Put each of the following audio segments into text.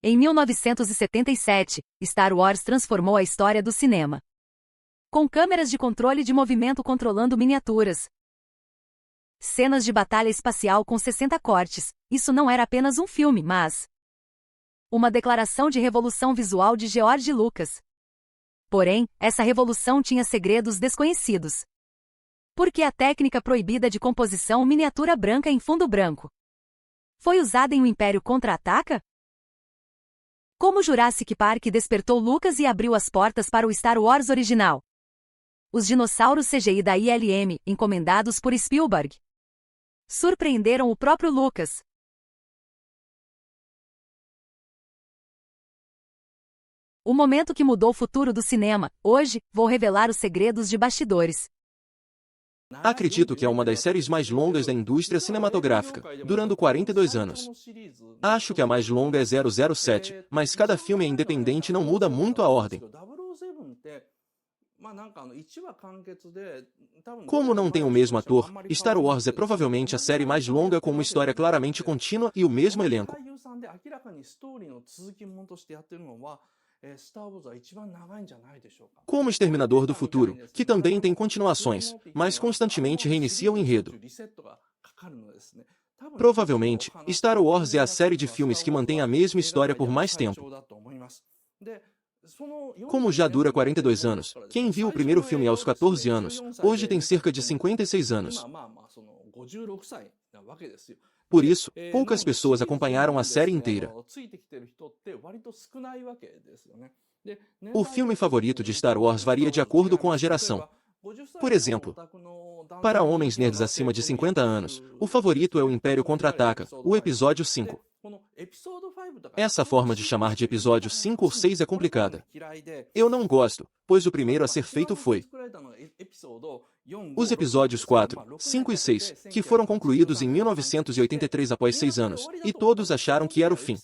Em 1977, Star Wars transformou a história do cinema. Com câmeras de controle de movimento controlando miniaturas. Cenas de batalha espacial com 60 cortes, isso não era apenas um filme, mas uma declaração de revolução visual de George Lucas. Porém, essa revolução tinha segredos desconhecidos. Por que a técnica proibida de composição miniatura branca em fundo branco foi usada em O Império Contra-Ataca? Como Jurassic Park despertou Lucas e abriu as portas para o Star Wars original? Os dinossauros CGI da ILM, encomendados por Spielberg, surpreenderam o próprio Lucas. O momento que mudou o futuro do cinema. Hoje, vou revelar os segredos de bastidores. Acredito que é uma das séries mais longas da indústria cinematográfica, durando 42 anos. Acho que a mais longa é 007, mas cada filme é independente e não muda muito a ordem. Como não tem o mesmo ator, Star Wars é provavelmente a série mais longa com uma história claramente contínua e o mesmo elenco. Como Exterminador do Futuro, que também tem continuações, mas constantemente reinicia o enredo. Provavelmente, Star Wars é a série de filmes que mantém a mesma história por mais tempo. Como já dura 42 anos, quem viu o primeiro filme aos 14 anos, hoje tem cerca de 56 anos. Por isso, poucas pessoas acompanharam a série inteira. O filme favorito de Star Wars varia de acordo com a geração. Por exemplo, para homens nerds acima de 50 anos, o favorito é O Império Contra-Ataca, o episódio 5. Essa forma de chamar de episódio 5 ou 6 é complicada. Eu não gosto, pois o primeiro a ser feito foi os episódios 4, 5 e 6, que foram concluídos em 1983 após 6 anos, e todos acharam que era o fim.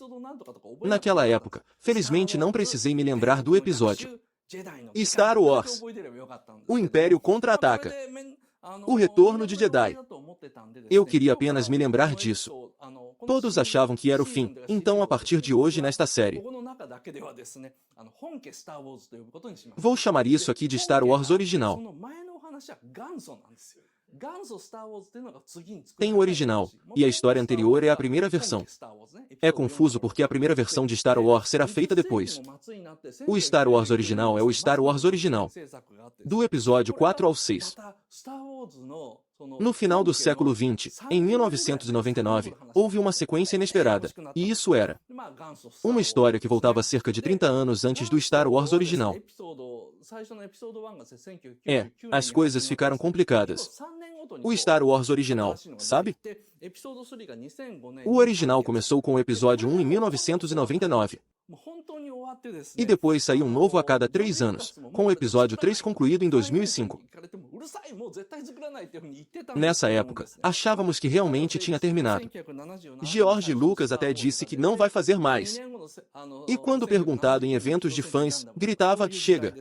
Naquela época, felizmente não precisei me lembrar do episódio. Star Wars. O Império Contra-Ataca. O Retorno de Jedi. Eu queria apenas me lembrar disso. Todos achavam que era o fim, então a partir de hoje nesta série, vou chamar isso aqui de Star Wars original. Tem o original, e a história anterior é a primeira versão. É confuso porque a primeira versão de Star Wars será feita depois. O Star Wars original é o Star Wars original, do episódio 4 ao 6. No final do século XX, em 1999, houve uma sequência inesperada, e isso era uma história que voltava cerca de 30 anos antes do Star Wars original. As coisas ficaram complicadas. O Star Wars original, sabe? O original começou com o episódio 1 em 1999. E depois saiu um novo a cada 3 anos, com o episódio 3 concluído em 2005. Nessa época, achávamos que realmente tinha terminado. George Lucas até disse que não vai fazer mais. E quando perguntado em eventos de fãs, gritava, chega.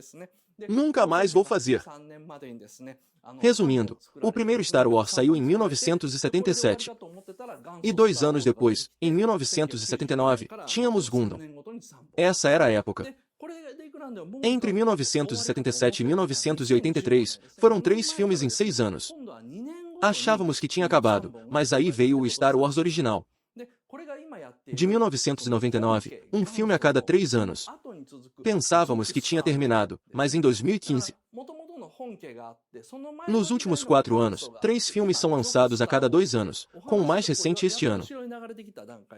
Nunca mais vou fazer. Resumindo, o primeiro Star Wars saiu em 1977. E 2 anos depois, em 1979, tínhamos Gundam. Essa era a época. Entre 1977 e 1983, foram 3 filmes em 6 anos. Achávamos que tinha acabado, mas aí veio o Star Wars original. De 1999, um filme a cada 3 anos. Pensávamos que tinha terminado, mas em 2015... Nos últimos 4 anos, 3 filmes são lançados a cada 2 anos, com o mais recente este ano.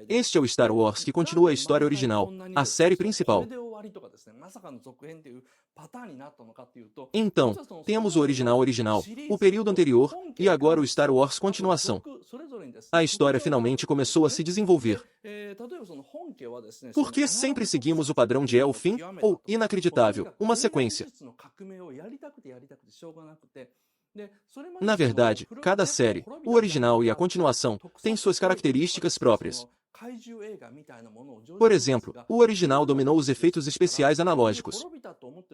Este é o Star Wars que continua a história original, a série principal. Então, temos o original, o período anterior, e agora o Star Wars continuação. A história finalmente começou a se desenvolver. Por que sempre seguimos o padrão de é o fim, ou, inacreditável, uma sequência? Na verdade, cada série, o original e a continuação, tem suas características próprias. Por exemplo, o original dominou os efeitos especiais analógicos.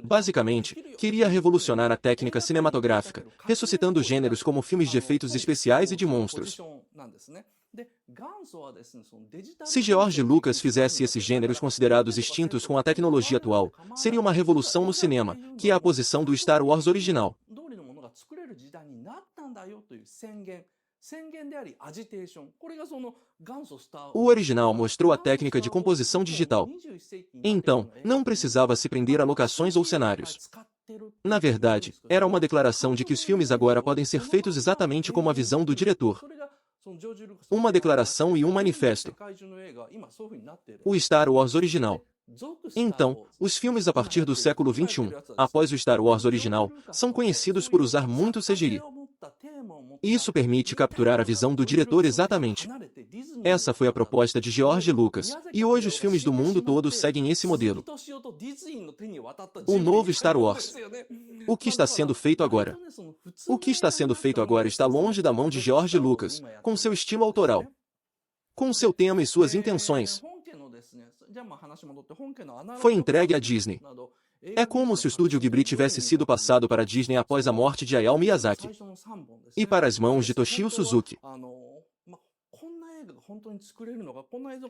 Basicamente, queria revolucionar a técnica cinematográfica, ressuscitando gêneros como filmes de efeitos especiais e de monstros. Se George Lucas fizesse esses gêneros considerados extintos com a tecnologia atual, seria uma revolução no cinema, que é a posição do Star Wars original. O original mostrou a técnica de composição digital. Então, não precisava se prender a locações ou cenários. Na verdade, era uma declaração de que os filmes agora podem ser feitos exatamente como a visão do diretor. Uma declaração e um manifesto. O Star Wars original. Então, os filmes a partir do século XXI, após o Star Wars original, são conhecidos por usar muito CGI. Isso permite capturar a visão do diretor exatamente. Essa foi a proposta de George Lucas, e hoje os filmes do mundo todo seguem esse modelo. O novo Star Wars. O que está sendo feito agora? O que está sendo feito agora está longe da mão de George Lucas, com seu estilo autoral, com seu tema e suas intenções. Foi entregue à Disney. É como se o estúdio Ghibli tivesse sido passado para a Disney após a morte de Hayao Miyazaki e para as mãos de Toshio Suzuki.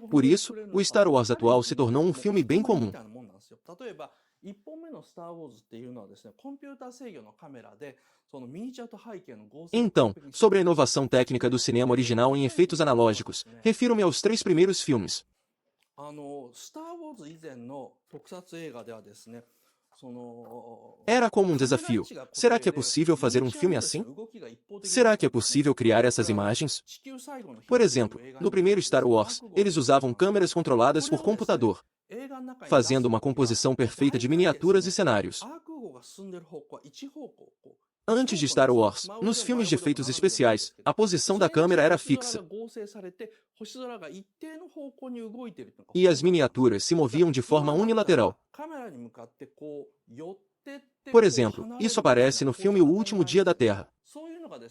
Por isso, o Star Wars atual se tornou um filme bem comum. Então, sobre a inovação técnica do cinema original em efeitos analógicos, refiro-me aos 3 primeiros filmes. Era como um desafio. Será que é possível fazer um filme assim? Será que é possível criar essas imagens? Por exemplo, no primeiro Star Wars, eles usavam câmeras controladas por computador, fazendo uma composição perfeita de miniaturas e cenários. Antes de Star Wars, nos filmes de efeitos especiais, a posição da câmera era fixa. E as miniaturas se moviam de forma unilateral. Por exemplo, isso aparece no filme O Último Dia da Terra.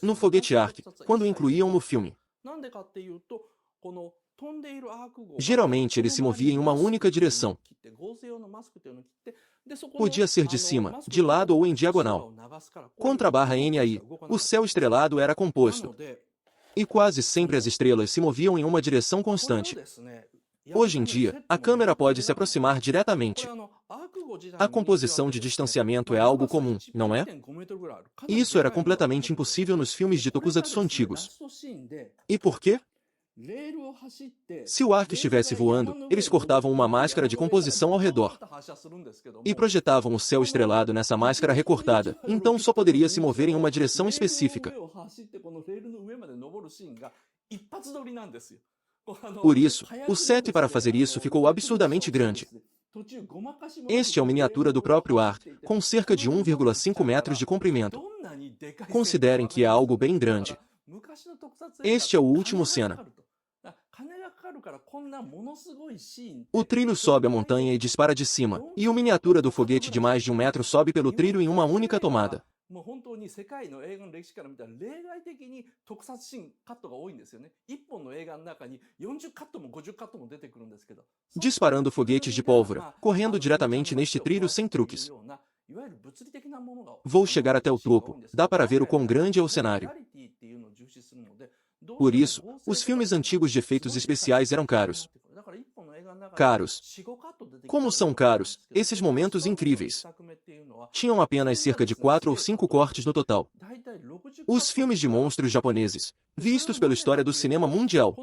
No Foguete Ark, quando o incluíam no filme. Geralmente ele se movia em uma única direção. Podia ser de cima, de lado ou em diagonal. Contra a barra NAI, o céu estrelado era composto. E quase sempre as estrelas se moviam em uma direção constante. Hoje em dia, a câmera pode se aproximar diretamente. A composição de distanciamento é algo comum, não é? E isso era completamente impossível nos filmes de tokusatsu antigos. E por quê? Se o Ark estivesse voando, eles cortavam uma máscara de composição ao redor e projetavam o céu estrelado nessa máscara recortada, então só poderia se mover em uma direção específica. Por isso, o set para fazer isso ficou absurdamente grande. Este é uma miniatura do próprio Ark, com cerca de 1,5 metros de comprimento. Considerem que é algo bem grande. Este é o último cena. O trilho sobe a montanha e dispara de cima, e a miniatura do foguete de mais de 1 metro sobe pelo trilho em uma única tomada. Disparando foguetes de pólvora, correndo diretamente neste trilho sem truques. Vou chegar até o topo, dá para ver o quão grande é o cenário. Por isso, os filmes antigos de efeitos especiais eram caros. Caros. Como são caros, esses momentos incríveis? Tinham apenas cerca de 4 ou 5 cortes no total. Os filmes de monstros japoneses, vistos pela história do cinema mundial,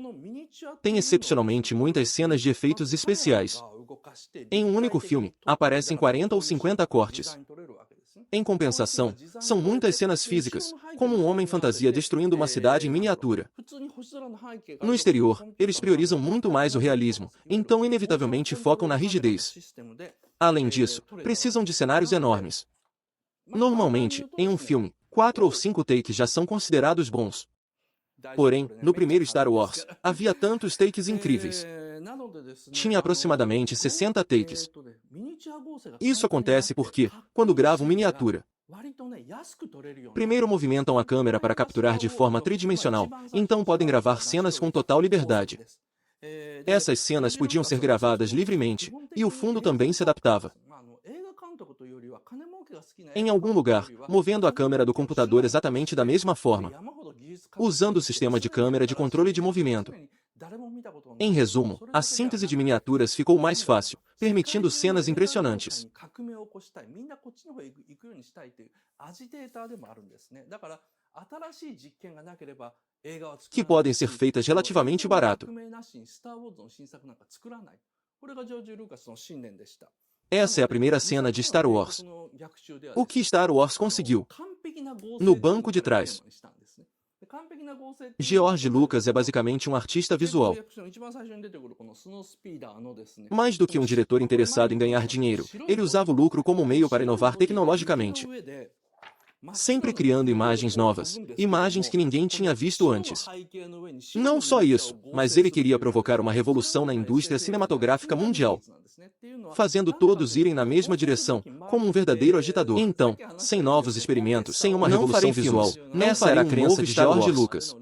têm excepcionalmente muitas cenas de efeitos especiais. Em um único filme, aparecem 40 ou 50 cortes. Em compensação, são muitas cenas físicas, como um homem fantasia destruindo uma cidade em miniatura. No exterior, eles priorizam muito mais o realismo, então inevitavelmente focam na rigidez. Além disso, precisam de cenários enormes. Normalmente, em um filme, 4 ou 5 takes já são considerados bons. Porém, no primeiro Star Wars, havia tantos takes incríveis. Tinha aproximadamente 60 takes. Isso acontece porque, quando gravam miniatura, primeiro movimentam a câmera para capturar de forma tridimensional, então podem gravar cenas com total liberdade. Essas cenas podiam ser gravadas livremente, e o fundo também se adaptava. Em algum lugar, movendo a câmera do computador exatamente da mesma forma. usando o sistema de câmera de controle de movimento. Em resumo, a síntese de miniaturas ficou mais fácil, permitindo cenas impressionantes, que podem ser feitas relativamente barato. Essa é a primeira cena de Star Wars. O que Star Wars conseguiu? No banco de trás. George Lucas é basicamente um artista visual. Mais do que um diretor interessado em ganhar dinheiro, ele usava o lucro como meio para inovar tecnologicamente, sempre criando imagens novas, imagens que ninguém tinha visto antes. Não só isso, mas ele queria provocar uma revolução na indústria cinematográfica mundial, fazendo todos irem na mesma direção, como um verdadeiro agitador. Então, sem novos experimentos, sem uma revolução visual, essa era a crença de George Lucas.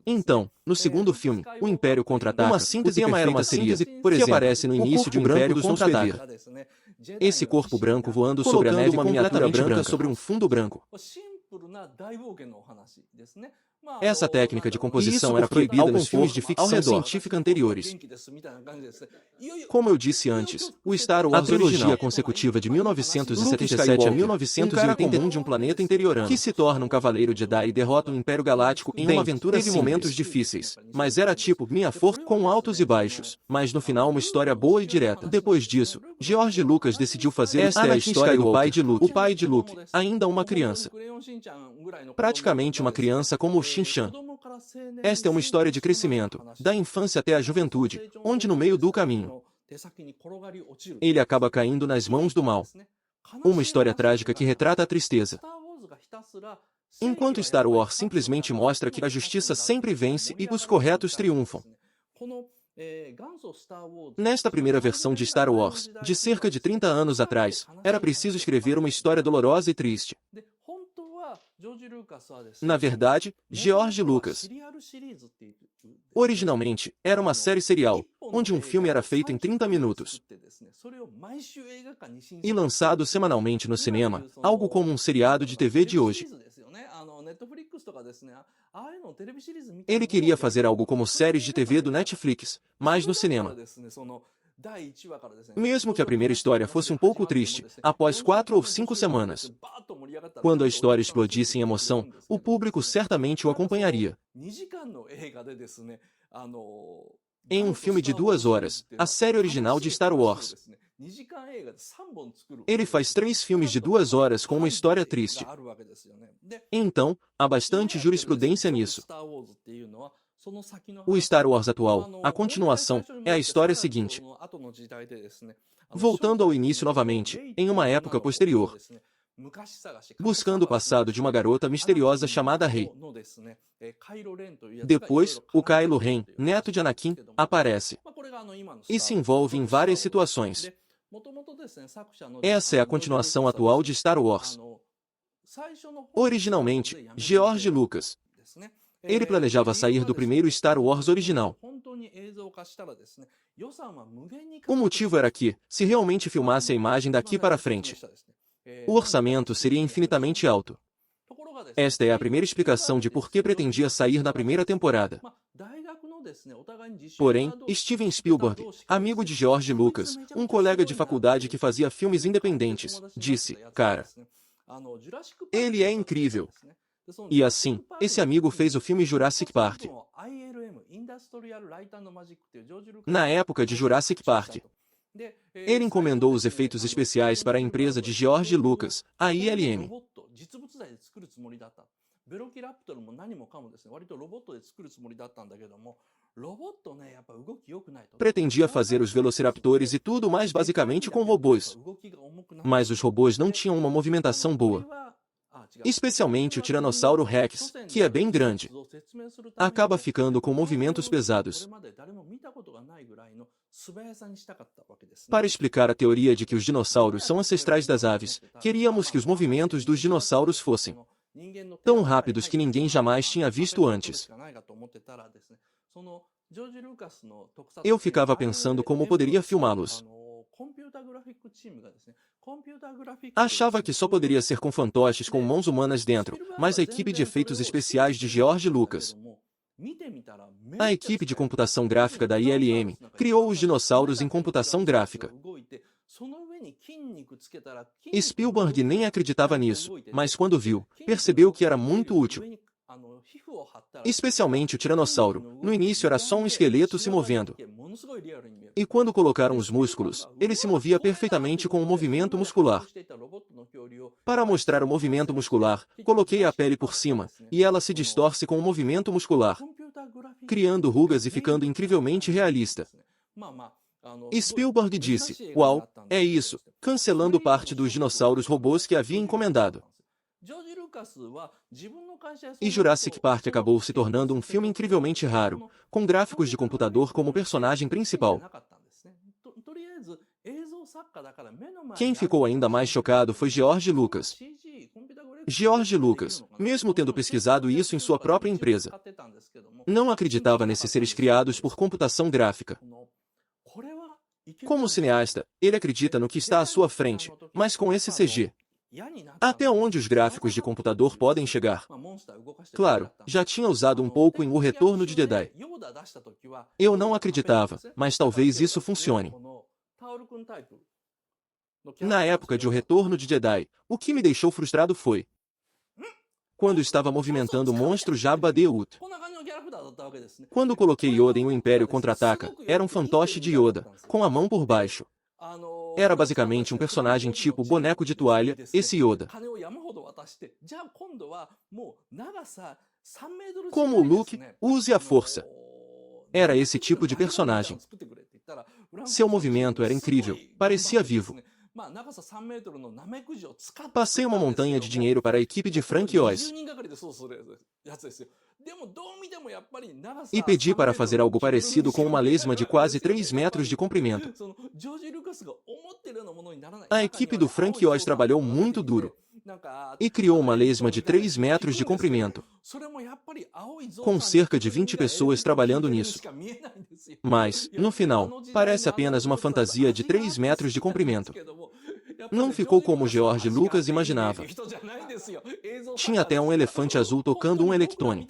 Então, no segundo filme, o Império Contra-Ataca, uma síntese perfeita seria, por exemplo, que aparece no início de O Império Contra-Ataca. Esse corpo branco voando sobre a neve, uma miniatura branca sobre um fundo branco. Essa técnica de composição era proibida nos filmes de ficção científica anteriores. Como eu disse antes, o Star Wars trilogia consecutiva de 1977 a 1981 de um planeta interiorano, que se torna um cavaleiro Jedi e derrota o Império Galáctico em uma aventura simples. Teve momentos difíceis, mas era tipo minha força com altos e baixos, mas no final uma história boa e direta. Depois disso, George Lucas decidiu fazer esta é a história do pai de Luke. O pai de Luke, ainda uma criança. Praticamente uma criança como o Shin-Chan. Esta é uma história de crescimento, da infância até a juventude, onde no meio do caminho, ele acaba caindo nas mãos do mal. Uma história trágica que retrata a tristeza. Enquanto Star Wars simplesmente mostra que a justiça sempre vence e os corretos triunfam. Nesta primeira versão de Star Wars, de cerca de 30 anos atrás, era preciso escrever uma história dolorosa e triste. Na verdade, George Lucas, originalmente, era uma série serial, onde um filme era feito em 30 minutos e lançado semanalmente no cinema, algo como um seriado de TV de hoje. Ele queria fazer algo como séries de TV do Netflix, mas no cinema. Mesmo que a primeira história fosse um pouco triste, após 4 ou 5 semanas, quando a história explodisse em emoção, o público certamente o acompanharia. Em um filme de 2 horas, a série original de Star Wars, ele faz 3 filmes de 2 horas com uma história triste. Então, há bastante jurisprudência nisso. O Star Wars atual, a continuação, é a história seguinte. Voltando ao início novamente, em uma época posterior, buscando o passado de uma garota misteriosa chamada Rey. Depois, o Kylo Ren, neto de Anakin, aparece e se envolve em várias situações. Essa é a continuação atual de Star Wars. Originalmente, George Lucas, ele planejava sair do primeiro Star Wars original. O motivo era que, se realmente filmasse a imagem daqui para frente, o orçamento seria infinitamente alto. Esta é a primeira explicação de por que pretendia sair na primeira temporada. Porém, Steven Spielberg, amigo de George Lucas, um colega de faculdade que fazia filmes independentes, disse, cara, ele é incrível. E assim, esse amigo fez o filme Jurassic Park. Na época de Jurassic Park, ele encomendou os efeitos especiais para a empresa de George Lucas, a ILM. Pretendia fazer os velociraptores e tudo mais basicamente com robôs. Mas os robôs não tinham uma movimentação boa. Especialmente o Tiranossauro Rex, que é bem grande, acaba ficando com movimentos pesados. Para explicar a teoria de que os dinossauros são ancestrais das aves, queríamos que os movimentos dos dinossauros fossem tão rápidos que ninguém jamais tinha visto antes. Eu ficava pensando como poderia filmá-los. Achava que só poderia ser com fantoches com mãos humanas dentro, mas a equipe de efeitos especiais de George Lucas, a equipe de computação gráfica da ILM, criou os dinossauros em computação gráfica. Spielberg nem acreditava nisso, mas quando viu, percebeu que era muito útil. Especialmente o tiranossauro. No início era só um esqueleto se movendo. E quando colocaram os músculos, ele se movia perfeitamente com o movimento muscular. Para mostrar o movimento muscular, coloquei a pele por cima, e ela se distorce com o movimento muscular, criando rugas e ficando incrivelmente realista. Spielberg disse, "Uau, é isso", cancelando parte dos dinossauros robôs que havia encomendado. E Jurassic Park acabou se tornando um filme incrivelmente raro, com gráficos de computador como personagem principal. Quem ficou ainda mais chocado foi George Lucas. George Lucas, mesmo tendo pesquisado isso em sua própria empresa, não acreditava nesses seres criados por computação gráfica. Como cineasta, ele acredita no que está à sua frente, mas com esse CG. Até onde os gráficos de computador podem chegar? Claro, já tinha usado um pouco em O Retorno de Jedi. Eu não acreditava, mas talvez isso funcione. Na época de O Retorno de Jedi, o que me deixou frustrado foi quando estava movimentando o monstro Jabba the Hutt. Quando coloquei Yoda em O Império Contra-Ataca, era um fantoche de Yoda, com a mão por baixo. Era basicamente um personagem tipo boneco de toalha, esse Yoda. Como o Luke, use a força. Era esse tipo de personagem. Seu movimento era incrível, parecia vivo. Passei uma montanha de dinheiro para a equipe de Frank Oz e pedi para fazer algo parecido com uma lesma de quase 3 metros de comprimento. A equipe do Frank Oz trabalhou muito duro e criou uma lesma de 3 metros de comprimento, com cerca de 20 pessoas trabalhando nisso. Mas, no final, parece apenas uma fantasia de 3 metros de comprimento. Não ficou como George Lucas imaginava. Tinha até um elefante azul tocando um electrone,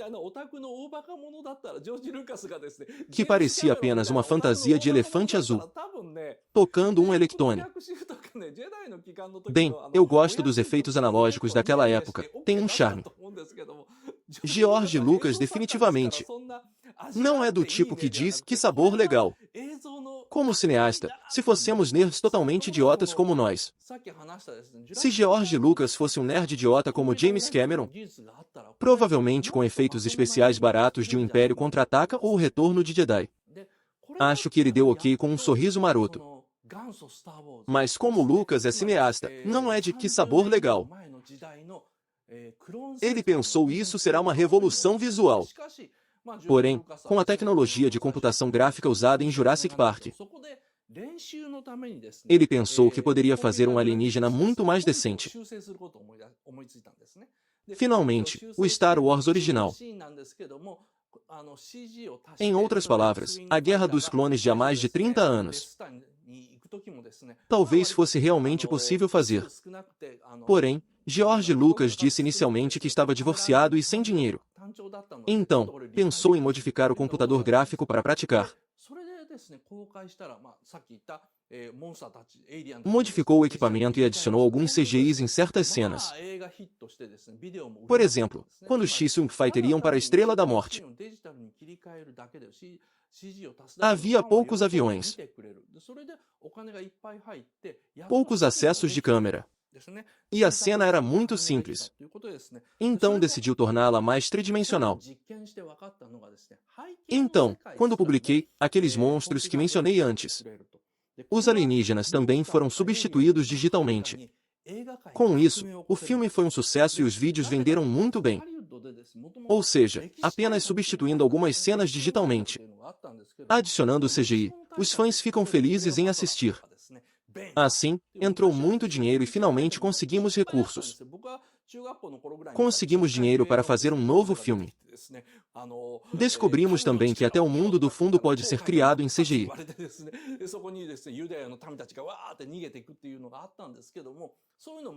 que parecia apenas uma fantasia de elefante azul, tocando um electrone. Bem, eu gosto dos efeitos analógicos daquela época, tem um charme. George Lucas definitivamente não é do tipo que diz que sabor legal. Como cineasta, se fossemos nerds totalmente idiotas como nós. Se George Lucas fosse um nerd idiota como James Cameron, provavelmente com efeitos especiais baratos de O Império Contra-Ataca ou O Retorno de Jedi. Acho que ele deu ok com um sorriso maroto. Mas como Lucas é cineasta, não é de que sabor legal. Ele pensou isso será uma revolução visual. Porém, com a tecnologia de computação gráfica usada em Jurassic Park, ele pensou que poderia fazer um alienígena muito mais decente. Finalmente, o Star Wars original. Em outras palavras, a Guerra dos Clones de há mais de 30 anos. Talvez fosse realmente possível fazer. Porém, George Lucas disse inicialmente que estava divorciado e sem dinheiro. Então, pensou em modificar o computador gráfico para praticar. Modificou o equipamento e adicionou alguns CGIs em certas cenas. Por exemplo, quando os X-Wing Fighter iam para a Estrela da Morte, havia poucos aviões, poucos acessos de câmera. E a cena era muito simples. Então decidiu torná-la mais tridimensional. Então, quando publiquei aqueles monstros que mencionei antes, os alienígenas também foram substituídos digitalmente. Com isso, o filme foi um sucesso e os vídeos venderam muito bem. Ou seja, apenas substituindo algumas cenas digitalmente, adicionando CGI, os fãs ficam felizes em assistir. Assim, entrou muito dinheiro e finalmente conseguimos recursos. Conseguimos dinheiro para fazer um novo filme. Descobrimos também que até o mundo do fundo pode ser criado em CGI.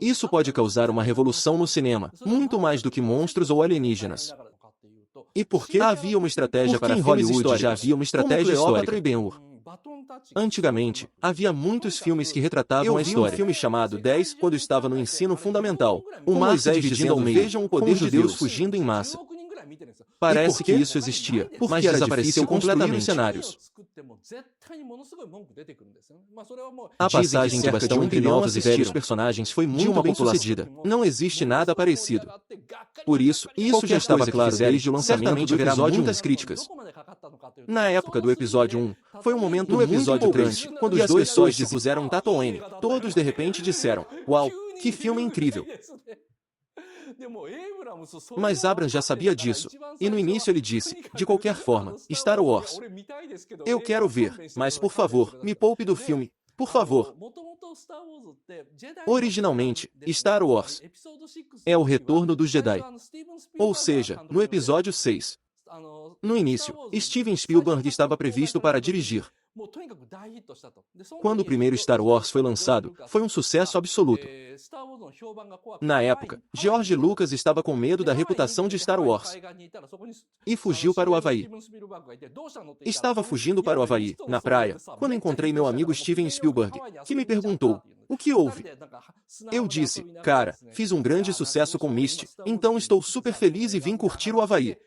Isso pode causar uma revolução no cinema, muito mais do que monstros ou alienígenas. E por que havia uma estratégia para Hollywood? Já havia uma estratégia histórica e Ben-Hur. Antigamente, havia muitos filmes que retratavam a história. Eu vi um filme chamado 10, quando estava no ensino fundamental. O Moisés dividindo ao meio, vejam o poder de Deus fugindo em massa. Parece que isso existia, mas desapareceu completamente cenários. A passagem de bastão entre novos e velhos personagens foi muito bem sucedida. Não existe nada parecido. Por isso já estava claro desde o lançamento do episódio muitas críticas. Na época do episódio 1, foi um momento muito empolgante, quando os dois pessoas se puseram Tatooine. Todos de repente disseram, uau, que filme incrível! Mas Abrams já sabia disso, e no início ele disse, de qualquer forma, Star Wars. Eu quero ver, mas por favor, me poupe do filme, por favor. Originalmente, Star Wars é o retorno dos Jedi, ou seja, no episódio 6. No início, Steven Spielberg estava previsto para dirigir. Quando o primeiro Star Wars foi lançado, foi um sucesso absoluto. Na época, George Lucas estava com medo da reputação de Star Wars e fugiu para o Havaí. Estava fugindo para o Havaí, na praia, quando encontrei meu amigo Steven Spielberg, que me perguntou, o que houve? Eu disse, cara, fiz um grande sucesso com Misty, então estou super feliz e vim curtir o Havaí.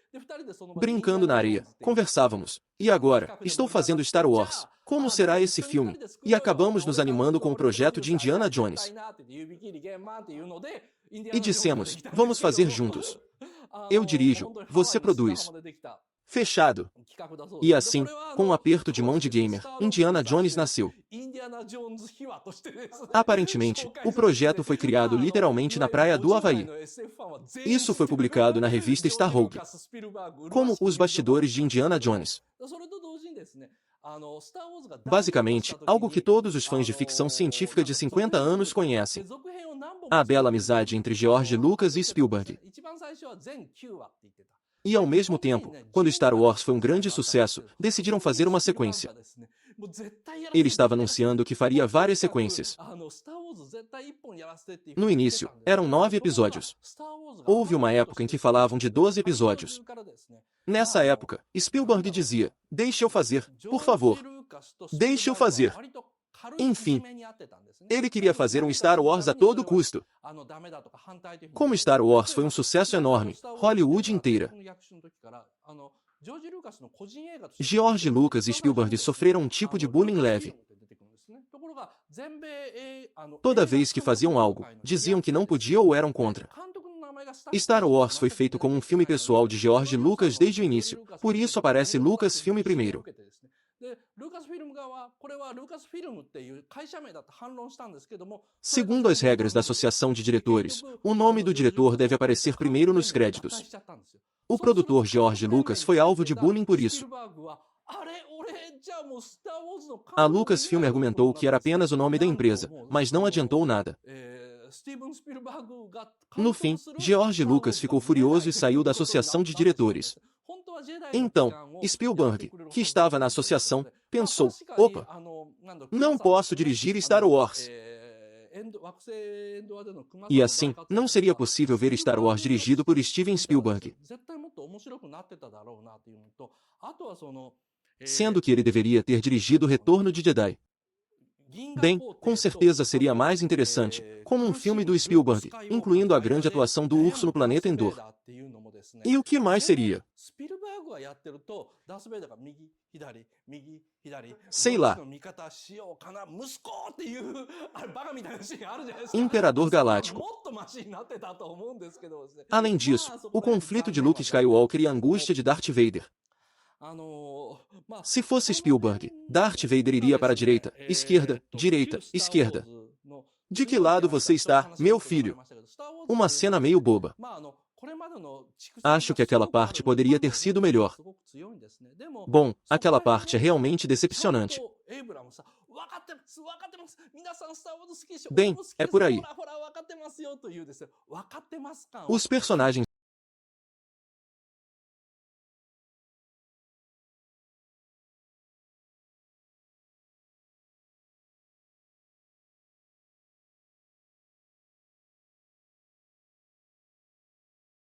Brincando na areia, conversávamos. E agora, estou fazendo Star Wars. Como será esse filme? E acabamos nos animando com o projeto de Indiana Jones. E dissemos, vamos fazer juntos. Eu dirijo, você produz. Fechado. E assim, com um aperto de mão de gamer, Indiana Jones nasceu. Aparentemente, o projeto foi criado literalmente na praia do Havaí. Isso foi publicado na revista Starhawk, como os bastidores de Indiana Jones. Basicamente, algo que todos os fãs de ficção científica de 50 anos conhecem. A bela amizade entre George Lucas e Spielberg. E ao mesmo tempo, quando Star Wars foi um grande sucesso, decidiram fazer uma sequência. Ele estava anunciando que faria várias sequências. No início, eram 9 episódios. Houve uma época em que falavam de 12 episódios. Nessa época, Spielberg dizia, deixe eu fazer, por favor. Deixe eu fazer. Enfim, ele queria fazer um Star Wars a todo custo. Como Star Wars foi um sucesso enorme, Hollywood inteira. George Lucas e Spielberg sofreram um tipo de bullying leve. Toda vez que faziam algo, diziam que não podia ou eram contra. Star Wars foi feito como um filme pessoal de George Lucas desde o início, por isso aparece Lucasfilm primeiro. Segundo as regras da Associação de Diretores, o nome do diretor deve aparecer primeiro nos créditos. O produtor George Lucas foi alvo de bullying por isso. A Lucasfilm argumentou que era apenas o nome da empresa, mas não adiantou nada. No fim, George Lucas ficou furioso e saiu da Associação de Diretores. Então, Spielberg, que estava na associação, pensou, opa, não posso dirigir Star Wars. E assim, não seria possível ver Star Wars dirigido por Steven Spielberg. Sendo que ele deveria ter dirigido Retorno de Jedi. Bem, com certeza seria mais interessante, como um filme do Spielberg, incluindo a grande atuação do urso no planeta Endor. E o que mais seria? Sei lá. Imperador Galáctico. Além disso, o conflito de Luke Skywalker e a angústia de Darth Vader. Se fosse Spielberg, Darth Vader iria para a direita, esquerda, direita, esquerda. De que lado você está, meu filho? Uma cena meio boba. Acho que aquela parte poderia ter sido melhor. Bom, aquela parte é realmente decepcionante. Bem, é por aí. Os personagens